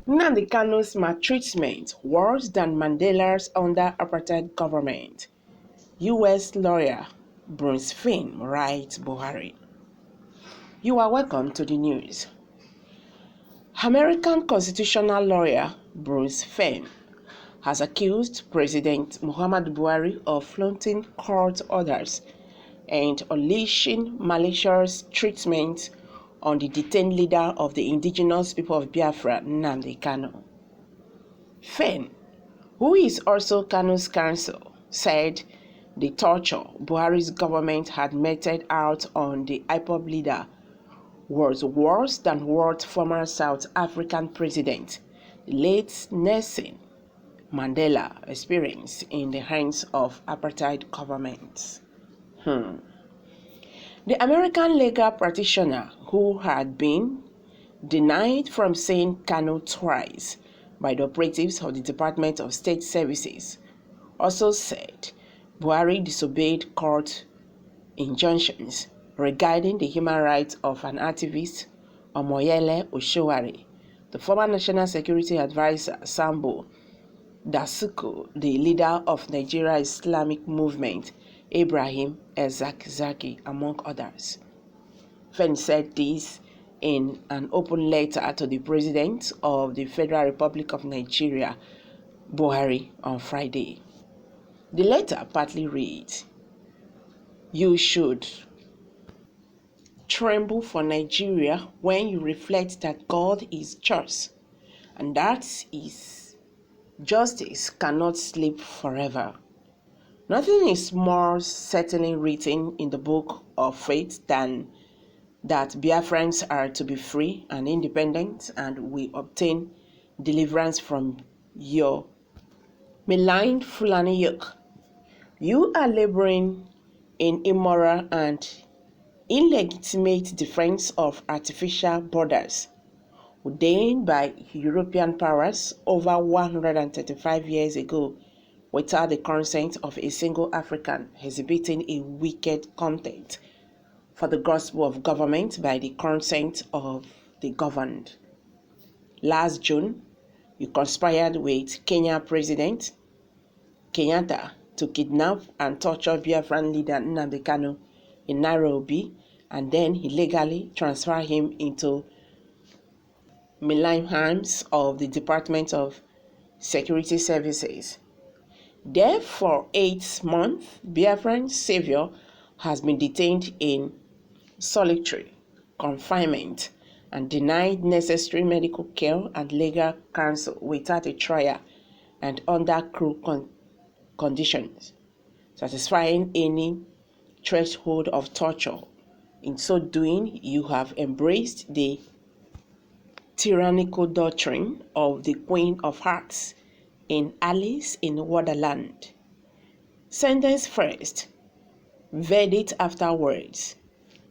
Nnamdi Kanu's maltreatment worse than Mandela's under apartheid government. U.S. lawyer Bruce Finn writes Buhari. You are welcome to the news. American constitutional lawyer Bruce Finn has accused President Muhammadu Buhari of flaunting court orders and unleashing malicious treatment on the detained leader of the indigenous people of Biafra, Nnamdi Kanu. Finn, who is also Kanu's counsel, said the torture Buhari's government had meted out on the IPOB leader was worse than what former South African president, the late Nelson Mandela, experienced in the hands of apartheid governments. The American legal practitioner, who had been denied from seeing Kanu twice by the operatives of the Department of State Services, also said Buhari disobeyed court injunctions regarding the human rights of an activist, Omoyele Oshowari, the former National Security Advisor, Sambo Dasuku, the leader of Nigeria Islamic Movement, Ibrahim Ezekzaki, among others. Fenn said this in an open letter to the President of the Federal Republic of Nigeria, Buhari, on Friday. The letter partly reads, "You should tremble for Nigeria when you reflect that God is just, and that is justice cannot sleep forever. Nothing is more certainly written in the book of faith than that Biafrans are to be free and independent, and we obtain deliverance from your malign Fulani yoke. You are laboring in immoral and illegitimate defense of artificial borders ordained by European powers over 135 years ago without the consent of a single African, exhibiting a wicked contempt for the gospel of government by the consent of the governed. Last June, you conspired with Kenya President Kenyatta to kidnap and torture Biafran leader Nnamdi Kanu in Nairobi, and then illegally transfer him into malign hands of the Department of Security Services. There for 8 months, Biafran savior has been detained in solitary confinement and denied necessary medical care and legal counsel without a trial and under cruel conditions, satisfying any threshold of torture. In so doing, you have embraced the tyrannical doctrine of the Queen of Hearts in Alice in Wonderland. Sentence first, verdict afterwards.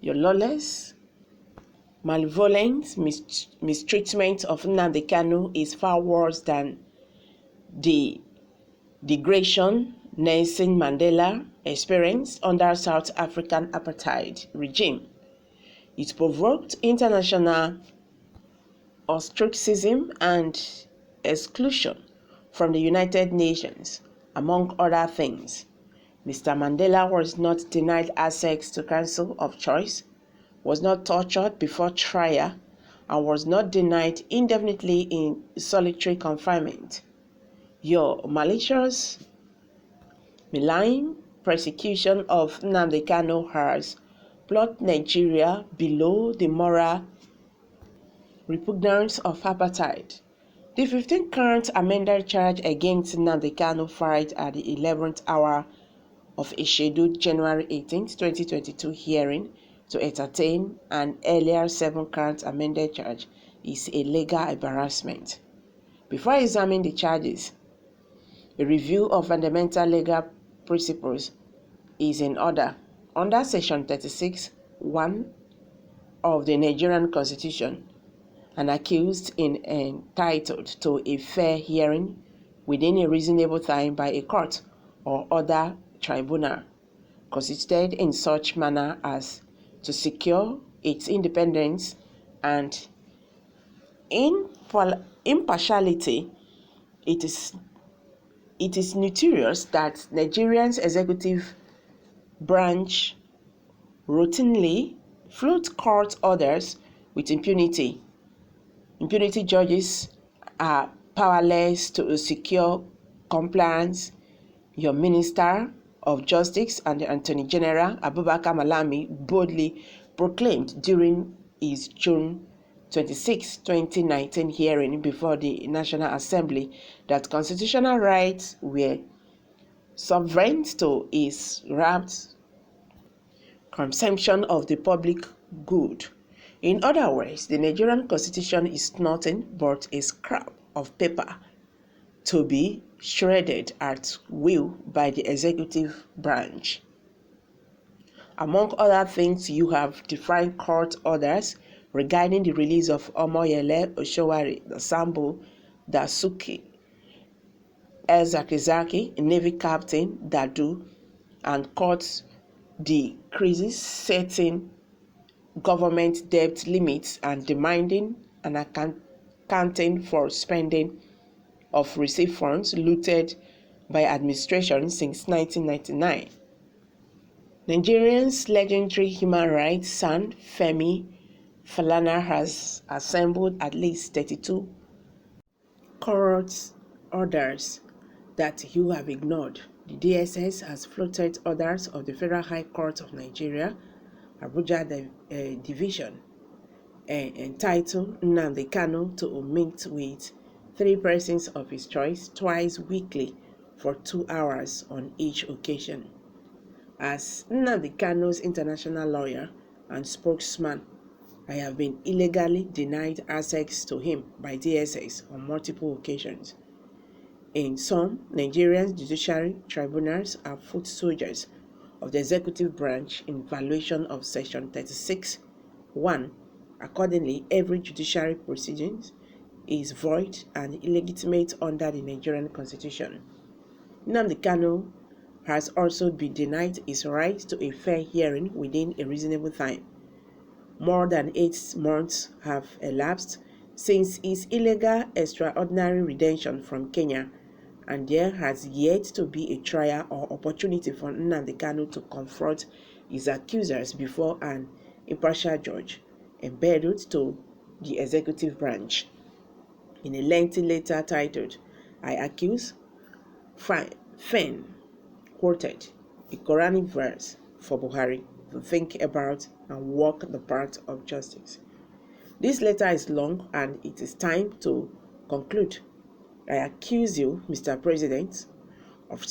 Your lawless, malevolent mistreatment of Nnamdi Kanu is far worse than the degradation Nelson Mandela experienced under South African apartheid regime. It provoked international ostracism and exclusion from the United Nations, among other things. Mr. Mandela was not denied access to counsel of choice, was not tortured before trial, and was not denied indefinitely in solitary confinement. Your malicious, malign persecution of Nnamdi Kanu has brought Nigeria below the moral repugnance of apartheid. The 15th-count amended charge against Nnamdi Kanu filed at the 11th hour of a scheduled January 18, 2022 hearing to entertain an earlier 7-count amended charge is a legal embarrassment. Before examining the charges, a review of fundamental legal principles is in order under Section 36(1) of the Nigerian Constitution. An accused is entitled to a fair hearing within a reasonable time by a court or other tribunal constituted in such manner as to secure its independence and impartiality, it is notorious that Nigeria's executive branch routinely float court orders with impunity. Impunity judges are powerless to secure compliance. Your Minister of Justice and the Attorney General, Abubakar Malami, boldly proclaimed during his June 26, 2019 hearing before the National Assembly that constitutional rights were sovereign to his rapt consumption of the public good. In other words, the Nigerian Constitution is nothing but a scrap of paper to be shredded at will by the executive branch. Among other things, you have defined court orders regarding the release of Omoyele Oshowari, the Sambo Dasuki, Ezakizaki, Navy Captain Dadu, and court decreases setting government debt limits and demanding an accounting for spending of received funds looted by administration since 1999. Nigeria's legendary human rights son, Femi Falana, has assembled at least 32 court orders that you have ignored. The DSS has floated orders of the Federal High Court of Nigeria, Abuja Division, entitled Nnamdi Kanu to meet with 3 persons of his choice twice weekly for 2 hours on each occasion. As Nnamdi Kanu's international lawyer and spokesman, I have been illegally denied access to him by DSS on multiple occasions. In some, Nigerian judiciary tribunals are foot soldiers of the executive branch in violation of Section 36(1). Accordingly, every judiciary proceedings is void and illegitimate under the Nigerian Constitution. Nnamdi Kanu has also been denied his right to a fair hearing within a reasonable time. More than 8 months have elapsed since his illegal extraordinary redemption from Kenya, and there has yet to be a trial or opportunity for Nnamdi Kanu to confront his accusers before an impartial judge embedded to the executive branch. In a lengthy letter titled, I Accuse, Fen quoted a Quranic verse for Buhari to think about and walk the path of justice. This letter is long and it is time to conclude. I accuse you, Mr. President, of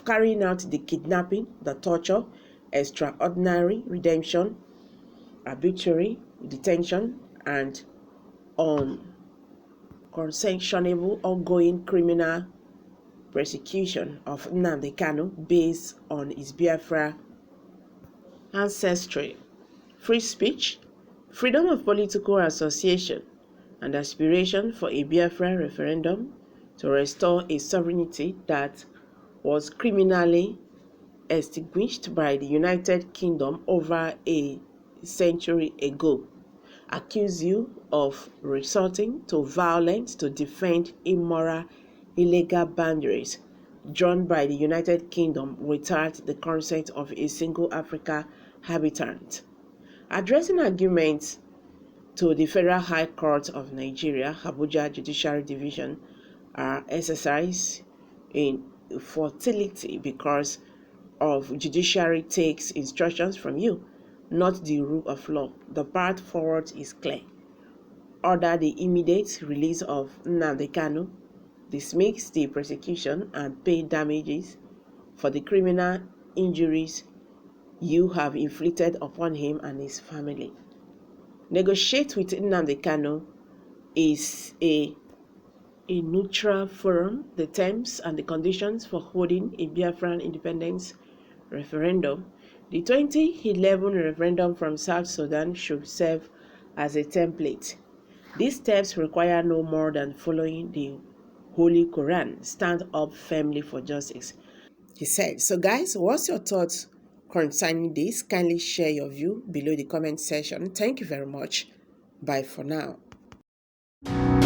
carrying out the kidnapping, the torture, extraordinary redemption, arbitrary detention, and unconscionable ongoing criminal persecution of Nnamdi Kanu based on his Biafra ancestry, free speech, freedom of political association, and aspiration for a Biafra referendum to restore a sovereignty that was criminally extinguished by the United Kingdom over a century ago. Accuse you of resorting to violence to defend immoral, illegal boundaries drawn by the United Kingdom without the consent of a single African habitant. Addressing arguments to the Federal High Court of Nigeria, Abuja Judiciary Division, are exercised in futility because of judiciary takes instructions from you, not the rule of law. The path forward is clear. Order the immediate release of Nnamdi Kanu, dismiss the prosecution, and pay damages for the criminal injuries you have inflicted upon him and his family. Negotiate with Nnamdi Kanu is a neutral forum. The terms and the conditions for holding a Biafran independence referendum. The 2011 referendum from South Sudan should serve as a template. These steps require no more than following the Holy Quran. Stand up firmly for justice, he said. So guys, what's your thoughts concerning this? Kindly share your view below the comment section. Thank you very much. Bye for now. you.